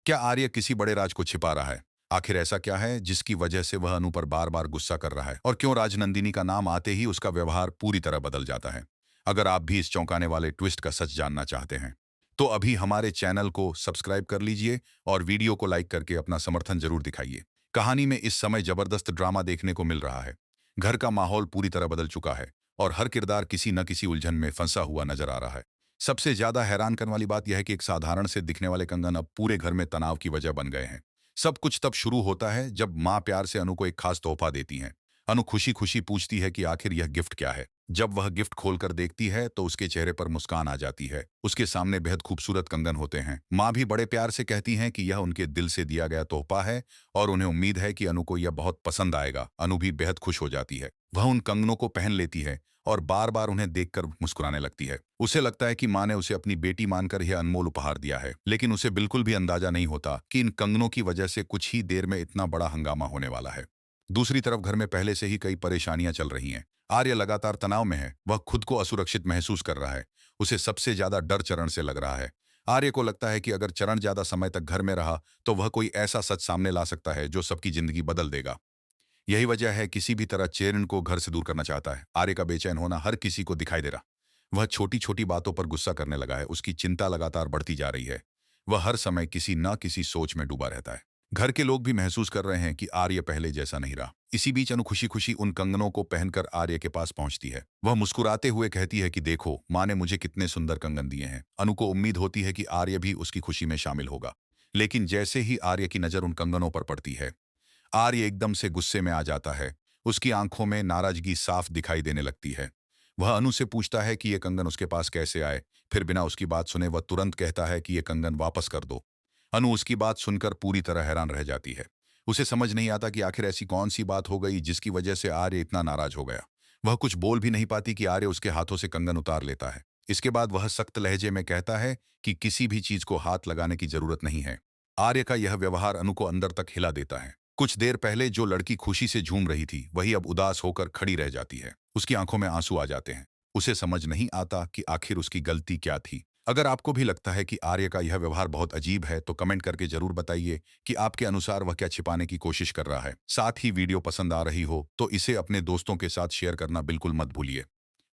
क्या आर्य किसी बड़े राज को छिपा रहा है? आखिर ऐसा क्या है जिसकी वजह से वह अनु पर बार बार गुस्सा कर रहा है, और क्यों राजनंदिनी का नाम आते ही उसका व्यवहार पूरी तरह बदल जाता है? अगर आप भी इस चौंकाने वाले ट्विस्ट का सच जानना चाहते हैं तो अभी हमारे चैनल को सब्सक्राइब कर लीजिए और वीडियो को लाइक करके अपना समर्थन जरूर दिखाइए। कहानी में इस समय जबरदस्त ड्रामा देखने को मिल रहा है। घर का माहौल पूरी तरह बदल चुका है और हर किरदार किसी न किसी उलझन में फंसा हुआ नजर आ रहा है। सबसे ज्यादा हैरान करने वाली बात यह है कि एक साधारण से दिखने वाले कंगन अब पूरे घर में तनाव की वजह बन गए हैं। सब कुछ तब शुरू होता है जब माँ प्यार से अनु को एक खास तोहफा देती हैं। अनु खुशी खुशी पूछती है कि आखिर यह गिफ्ट क्या है। जब वह गिफ्ट खोलकर देखती है तो उसके चेहरे पर मुस्कान आ जाती है। उसके सामने बेहद खूबसूरत कंगन होते हैं। माँ भी बड़े प्यार से कहती हैं कि यह उनके दिल से दिया गया तोहफा है और उन्हें उम्मीद है कि अनु को यह बहुत पसंद आएगा। अनु भी बेहद खुश हो जाती है। वह उन कंगनों को पहन लेती है और बार बार उन्हें देखकर मुस्कुराने लगती है। उसे लगता है कि माँ ने उसे अपनी बेटी मानकर यह अनमोल उपहार दिया है, लेकिन उसे बिल्कुल भी अंदाजा नहीं होता कि इन कंगनों की वजह से कुछ ही देर में इतना बड़ा हंगामा होने वाला है। दूसरी तरफ घर में पहले से ही कई परेशानियां चल रही हैं। आर्य लगातार तनाव में है। वह खुद को असुरक्षित महसूस कर रहा है। उसे सबसे ज्यादा डर चरण से लग रहा है। आर्य को लगता है कि अगर चरण ज्यादा समय तक घर में रहा तो वह कोई ऐसा सच सामने ला सकता है जो सबकी जिंदगी बदल देगा। यही वजह है किसी भी तरह चेरन को घर से दूर करना चाहता है। आर्य का बेचैन होना हर किसी को दिखाई दे रहा। वह छोटी छोटी बातों पर गुस्सा करने लगा है। उसकी चिंता लगातार बढ़ती जा रही है। वह हर समय किसी न किसी सोच में डूबा रहता है। घर के लोग भी महसूस कर रहे हैं कि आर्य पहले जैसा नहीं रहा। इसी बीच अनु खुशी खुशी उन कंगनों को पहनकर आर्य के पास पहुंचती है। वह मुस्कुराते हुए कहती है कि देखो, माँ ने मुझे कितने सुंदर कंगन दिए हैं। अनु को उम्मीद होती है कि आर्य भी उसकी खुशी में शामिल होगा, लेकिन जैसे ही आर्य की नजर उन कंगनों पर पड़ती है, आर्य एकदम से गुस्से में आ जाता है। उसकी आंखों में नाराजगी साफ दिखाई देने लगती है। वह अनु से पूछता है कि ये कंगन उसके पास कैसे आए। फिर बिना उसकी बात सुने वह तुरंत कहता है कि ये कंगन वापस कर दो। अनु उसकी बात सुनकर पूरी तरह हैरान रह जाती है। उसे समझ नहीं आता कि आखिर ऐसी कौन सी बात हो गई जिसकी वजह से आर्य इतना नाराज हो गया। वह कुछ बोल भी नहीं पाती कि आर्य उसके हाथों से कंगन उतार लेता है। इसके बाद वह सख्त लहजे में कहता है कि किसी भी चीज को हाथ लगाने की जरूरत नहीं है। आर्य का यह व्यवहार अनु को अंदर तक हिला देता है। कुछ देर पहले जो लड़की खुशी से झूम रही थी वही अब उदास होकर खड़ी रह जाती है। उसकी आंखों में आंसू आ जाते हैं। उसे समझ नहीं आता कि आखिर उसकी गलती क्या थी। अगर आपको भी लगता है कि आर्य का यह व्यवहार बहुत अजीब है तो कमेंट करके जरूर बताइए कि आपके अनुसार वह क्या छिपाने की कोशिश कर रहा है। साथ ही वीडियो पसंद आ रही हो तो इसे अपने दोस्तों के साथ शेयर करना बिल्कुल मत भूलिए।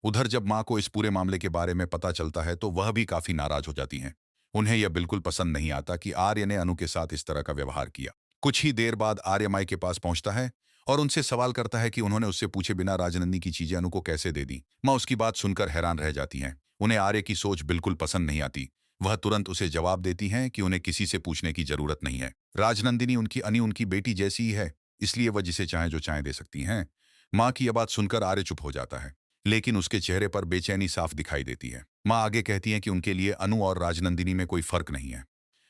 उधर जब माँ को इस पूरे मामले के बारे में पता चलता है तो वह भी काफी नाराज हो जाती हैं। उन्हें यह बिल्कुल पसंद नहीं आता कि आर्य ने अनु के साथ इस तरह का व्यवहार किया। कुछ ही देर बाद आर्य माई के पास पहुंचता है और उनसे सवाल करता है कि उन्होंने उससे पूछे बिना राजनंदी की चीजें अनु को कैसे दे दी। माँ उसकी बात सुनकर हैरान रह जाती हैं। उन्हें आर्य की सोच बिल्कुल पसंद नहीं आती। वह तुरंत उसे जवाब देती हैं कि उन्हें किसी से पूछने की जरूरत नहीं है। राजनंदिनी उनकी बेटी जैसी ही है, इसलिए वह जिसे चाहे जो चाहे दे सकती हैं। माँ की यह बात सुनकर आर्य चुप हो जाता है, लेकिन उसके चेहरे पर बेचैनी साफ दिखाई देती है। माँ आगे कहती हैं कि उनके लिए अनु और राजनंदिनी में कोई फर्क नहीं है।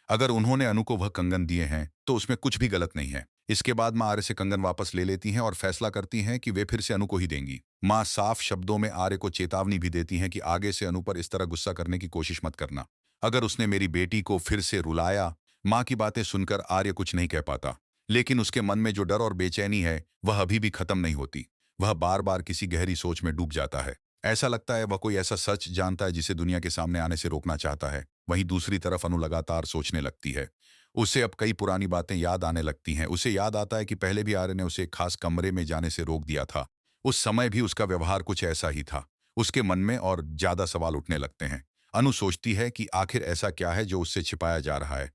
अगर उन्होंने अनु को वह कंगन दिए हैं तो उसमें कुछ भी गलत नहीं है। इसके बाद माँ आर्य से कंगन वापस ले लेती हैं और फैसला करती हैं कि वे फिर से अनु को ही देंगी। माँ साफ शब्दों में आर्य को चेतावनी भी देती हैं कि आगे से अनु पर इस तरह गुस्सा करने की कोशिश मत करना। अगर उसने मेरी बेटी को फिर से रुलाया। माँ की बातें सुनकर आर्य कुछ नहीं कह पाता, लेकिन उसके मन में जो डर और बेचैनी है वह अभी भी खत्म नहीं होती। वह बार बार किसी गहरी सोच में डूब जाता है। ऐसा लगता है वह कोई ऐसा सच जानता है जिसे दुनिया के सामने आने से रोकना चाहता है। वहीं दूसरी तरफ अनु लगातार सोचने लगती है। उसे अब कई पुरानी बातें याद आने लगती हैं। उसे याद आता है कि पहले भी आर्य ने उसे एक खास कमरे में जाने से रोक दिया था। उस समय भी उसका व्यवहार कुछ ऐसा ही था। उसके मन में और ज्यादा सवाल उठने लगते हैं। अनु सोचती है कि आखिर ऐसा क्या है जो उससे छिपाया जा रहा है।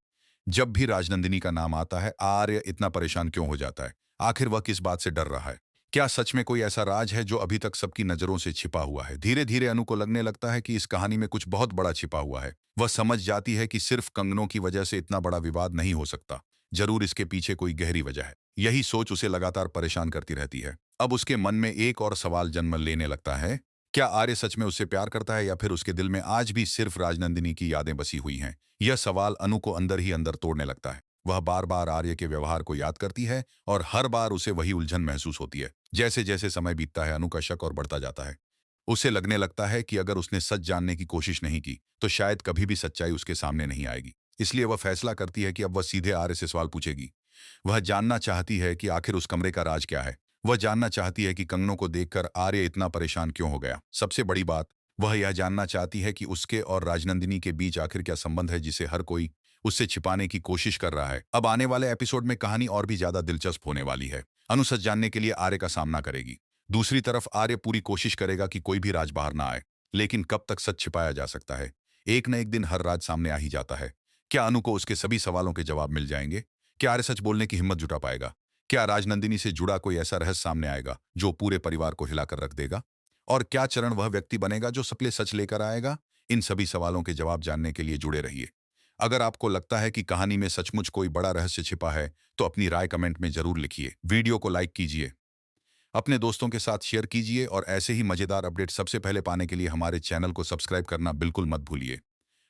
जब भी राजनंदिनी का नाम आता है आर्य इतना परेशान क्यों हो जाता है? आखिर वह किस बात से डर रहा है? क्या सच में कोई ऐसा राज है जो अभी तक सबकी नजरों से छिपा हुआ है? धीरे धीरे अनु को लगने लगता है कि इस कहानी में कुछ बहुत बड़ा छिपा हुआ है। वह समझ जाती है कि सिर्फ कंगनों की वजह से इतना बड़ा विवाद नहीं हो सकता। जरूर इसके पीछे कोई गहरी वजह है। यही सोच उसे लगातार परेशान करती रहती है। अब उसके मन में एक और सवाल जन्म लेने लगता है। क्या आर्य सच में उससे प्यार करता है या फिर उसके दिल में आज भी सिर्फ राजनंदिनी की यादें बसी हुई हैं? यह सवाल अनु को अंदर ही अंदर तोड़ने लगता है। वह बार बार आर्य के व्यवहार को याद करती है और हर बार उसे वही उलझन महसूस होती है। जैसे जैसे समय बीतता है अनु का शक और बढ़ता जाता है। उसे लगने लगता है कि अगर उसने सच जानने की कोशिश नहीं की तो शायद कभी भी सच्चाई उसके सामने नहीं आएगी। इसलिए वह फैसला करती है कि अब वह सीधे आर्य से सवाल पूछेगी। वह जानना चाहती है कि आखिर उस कमरे का राज क्या है। वह जानना चाहती है कि कंगनों को देखकर आर्य इतना परेशान क्यों हो गया। सबसे बड़ी बात, वह यह जानना चाहती है कि उसके और राजनंदिनी के बीच आखिर क्या संबंध है जिसे हर कोई उससे छिपाने की कोशिश कर रहा है। अब आने वाले एपिसोड में कहानी और भी ज्यादा दिलचस्प होने वाली है। अनु सच जानने के लिए आर्य का सामना करेगी। दूसरी तरफ आर्य पूरी कोशिश करेगा कि कोई भी राज बाहर ना आए। लेकिन कब तक सच छिपाया जा सकता है? एक न एक दिन हर राज सामने आ ही जाता है। क्या अनु को उसके सभी सवालों के जवाब मिल जाएंगे? क्या आर्य सच बोलने की हिम्मत जुटा पाएगा? क्या राजनंदिनी से जुड़ा कोई ऐसा रहस्य सामने आएगा जो पूरे परिवार को हिलाकर रख देगा? और क्या चरण वह व्यक्ति बनेगा जो सपले सच लेकर आएगा? इन सभी सवालों के जवाब जानने के लिए जुड़े रहिए। अगर आपको लगता है कि कहानी में सचमुच कोई बड़ा रहस्य छिपा है, तो अपनी राय कमेंट में जरूर लिखिए। वीडियो को लाइक कीजिए, अपने दोस्तों के साथ शेयर कीजिए और ऐसे ही मजेदार अपडेट सबसे पहले पाने के लिए हमारे चैनल को सब्सक्राइब करना बिल्कुल मत भूलिए।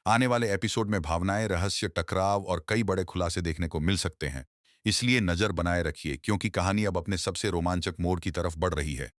आने वाले एपिसोड में भावनाएं, रहस्य, टकराव और कई बड़े खुलासे देखने को मिल सकते हैं। इसलिए नजर बनाए रखिए, क्योंकि कहानी अब अपने सबसे रोमांचक मोड़ की तरफ बढ़ रही है।